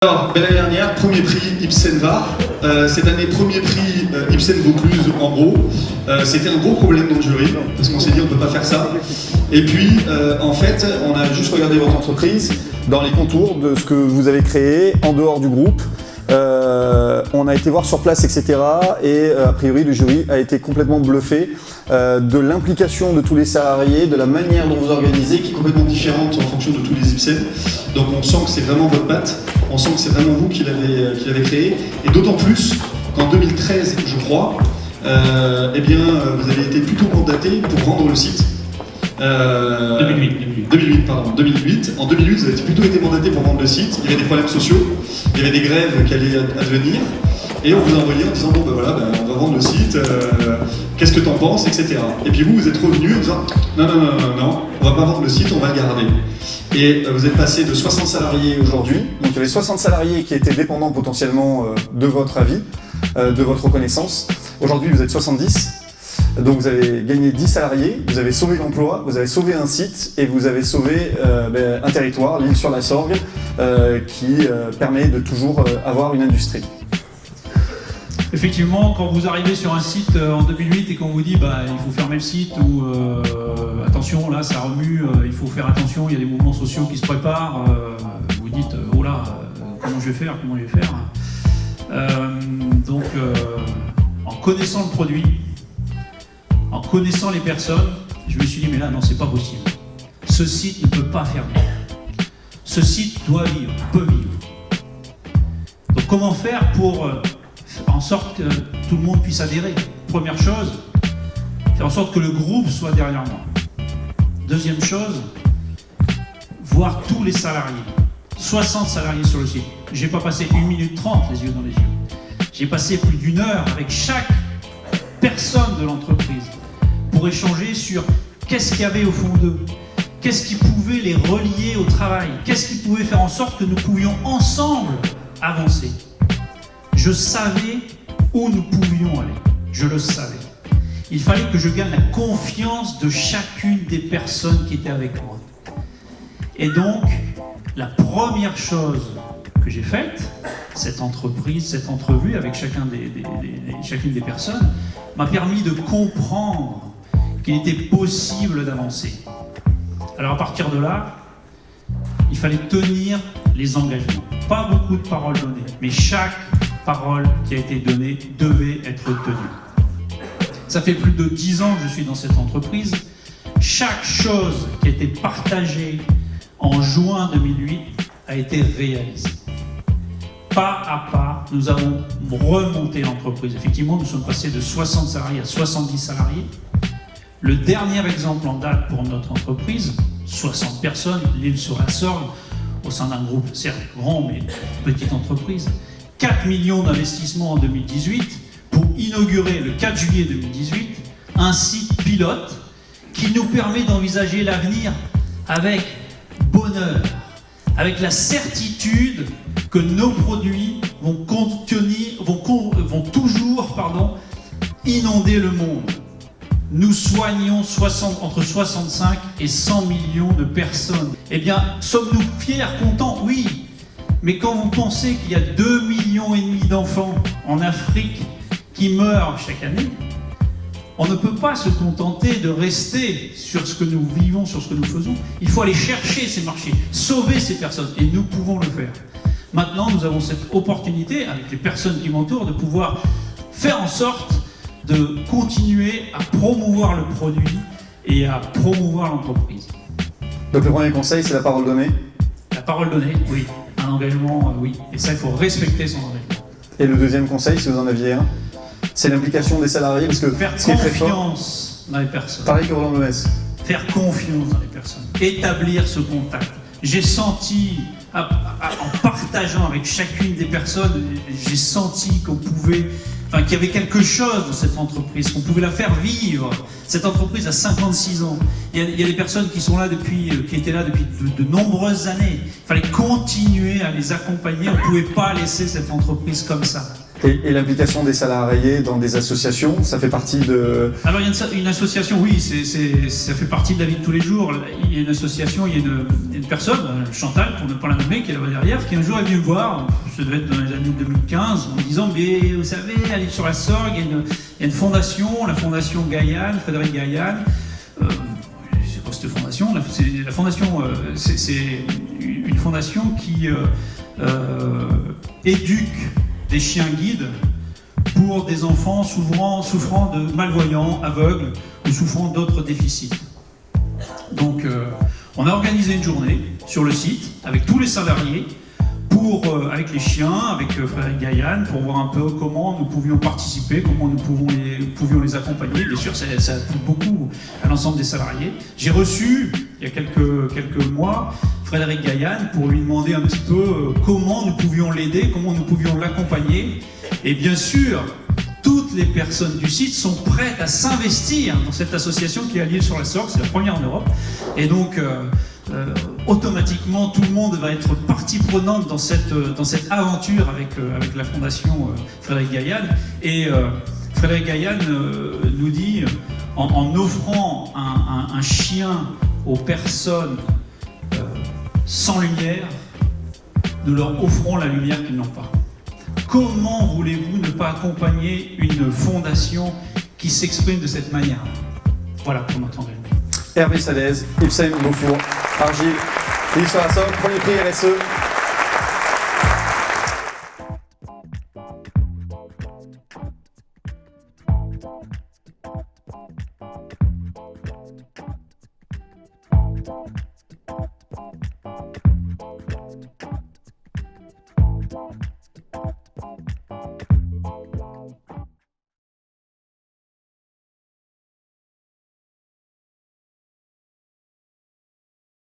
Alors, l'année dernière, premier prix Ipsen VAR. Cette année, premier prix Ipsen Vaucluse en gros. C'était un gros problème dans le jury, parce qu'on s'est dit on ne peut pas faire ça. Et puis, en fait, on a juste regardé votre entreprise dans les contours de ce que vous avez créé en dehors du groupe. On a été voir sur place, etc. Et a priori, le jury a été complètement bluffé de l'implication de tous les salariés, de la manière dont vous organisez, qui est complètement différente en fonction de tous les Ipsen. Donc on sent que c'est vraiment votre patte, on sent que c'est vraiment vous qui l'avez créé. Et d'autant plus qu'en 2013, je crois, eh bien, vous avez été plutôt mandaté pour rendre le site. 2008, pardon. 2008. En 2008, vous avez plutôt été mandaté pour rendre le site. Il y avait des problèmes sociaux, il y avait des grèves qui allaient advenir. Et on vous a envoyé en disant bon ben voilà, on va rendre le site, qu'est-ce que t'en penses, etc. Et puis vous êtes revenu en disant non, on va pas vendre le site, on va le garder. Et vous êtes passé de 60 salariés aujourd'hui. Donc il y avait 60 salariés qui étaient dépendants potentiellement de votre avis, de votre reconnaissance. Aujourd'hui vous êtes 70. Donc vous avez gagné 10 salariés, vous avez sauvé l'emploi, vous avez sauvé un site et vous avez sauvé un territoire, l'île sur la Sorgue, qui permet de toujours avoir une industrie. Effectivement, quand vous arrivez sur un site en 2008 et qu'on vous dit il faut fermer le site ou attention là ça remue, il faut faire attention, il y a des mouvements sociaux qui se préparent, vous dites oh là, comment je vais faire. Donc en connaissant le produit, en connaissant les personnes, je me suis dit mais là non c'est pas possible. Ce site ne peut pas fermer. Ce site doit vivre, peut vivre. Donc comment faire pour faire en sorte que tout le monde puisse adhérer? Première chose, faire en sorte que le groupe soit derrière moi. Deuxième chose, voir tous les salariés. 60 salariés sur le site. J'ai pas passé 1 minute 30 les yeux dans les yeux. J'ai passé plus d'1 heure avec chaque personne de l'entreprise pour échanger sur qu'est-ce qu'il y avait au fond d'eux, qu'est-ce qui pouvait les relier au travail, qu'est-ce qui pouvait faire en sorte que nous pouvions ensemble avancer. Je savais où nous pouvions aller, je le savais. Il fallait que je gagne la confiance de chacune des personnes qui étaient avec moi. Et donc, la première chose que j'ai faite, cette entrevue avec chacune des personnes, m'a permis de comprendre qu'il était possible d'avancer. Alors à partir de là, il fallait tenir les engagements. Pas beaucoup de paroles données, mais chaque parole qui a été donnée devait être tenue. Ça fait plus de 10 ans que je suis dans cette entreprise. Chaque chose qui a été partagée en juin 2008 a été réalisée. Pas à pas, nous avons remonté l'entreprise. Effectivement, nous sommes passés de 60 salariés à 70 salariés. Le dernier exemple en date pour notre entreprise, 60 personnes, l'île sur la Sorgue, au sein d'un groupe certes grand mais petite entreprise. 4 millions d'investissements en 2018 pour inaugurer le 4 juillet 2018 un site pilote qui nous permet d'envisager l'avenir avec bonheur, avec la certitude que nos produits vont toujours inonder le monde. Nous soignons entre 65 et 100 millions de personnes. Eh bien, sommes-nous fiers, contents? Oui. Mais quand vous pensez qu'il y a 2,5 millions d'enfants en Afrique qui meurent chaque année, on ne peut pas se contenter de rester sur ce que nous vivons, sur ce que nous faisons. Il faut aller chercher ces marchés, sauver ces personnes, et nous pouvons le faire. Maintenant, nous avons cette opportunité, avec les personnes qui m'entourent, de pouvoir faire en sorte de continuer à promouvoir le produit et à promouvoir l'entreprise. Donc le premier conseil, c'est la parole donnée? La parole donnée, oui. Un engagement, oui. Et ça, il faut respecter son engagement. Et le deuxième conseil, si vous en aviez un, c'est l'implication des salariés, parce que faire ce qui est très fort, confiance dans les personnes. pareil que Roland Gomez. Faire confiance dans les personnes. Établir ce contact. J'ai senti, en partageant avec chacune des personnes, j'ai senti qu'on pouvait, qu'il y avait quelque chose dans cette entreprise, qu'on pouvait la faire vivre. Cette entreprise a 56 ans. Il y a des personnes qui sont là qui étaient là depuis de nombreuses années. Il fallait continuer à les accompagner. On ne pouvait pas laisser cette entreprise comme ça. Et l'implication des salariés dans des associations, ça fait partie de... Alors il y a une association, oui, ça fait partie de la vie de tous les jours. Il y a une association, il y a une personne, Chantal, pour ne pas la nommer, qui est là-bas derrière, qui un jour est venue me voir, ça devait être dans les années 2015, en me disant, mais vous savez, allez sur la Sorgue, il y a une fondation, la fondation Gaillan, Frédéric Gaillan. C'est quoi cette fondation? La fondation, c'est une fondation qui éduque des chiens guides pour des enfants souffrant de malvoyants, aveugles ou souffrant d'autres déficits. Donc on a organisé une journée sur le site avec tous les salariés, avec les chiens, avec Frédéric Gaillan, pour voir un peu comment nous pouvions participer, comment nous pouvions les accompagner. Bien sûr, ça coûte beaucoup à l'ensemble des salariés. J'ai reçu, il y a quelques mois, Frédéric Gaillan pour lui demander un petit peu comment nous pouvions l'aider, comment nous pouvions l'accompagner. Et bien sûr, toutes les personnes du site sont prêtes à s'investir dans cette association qui est à L'Isle-sur-la-Sorgue, c'est la première en Europe. Et donc, automatiquement, tout le monde va être partie prenante dans cette aventure avec la fondation Frédéric Gaillan. Et Frédéric Gaillan nous dit, en offrant un chien aux personnes sans lumière, nous leur offrons la lumière qu'ils n'ont pas. Comment voulez-vous ne pas accompagner une fondation qui s'exprime de cette manière? Voilà pour notre engagement. Hervé Sadez, Ibsen Beaufour, Argile, L'Isle-sur-la-Sorgue, premier prix RSE.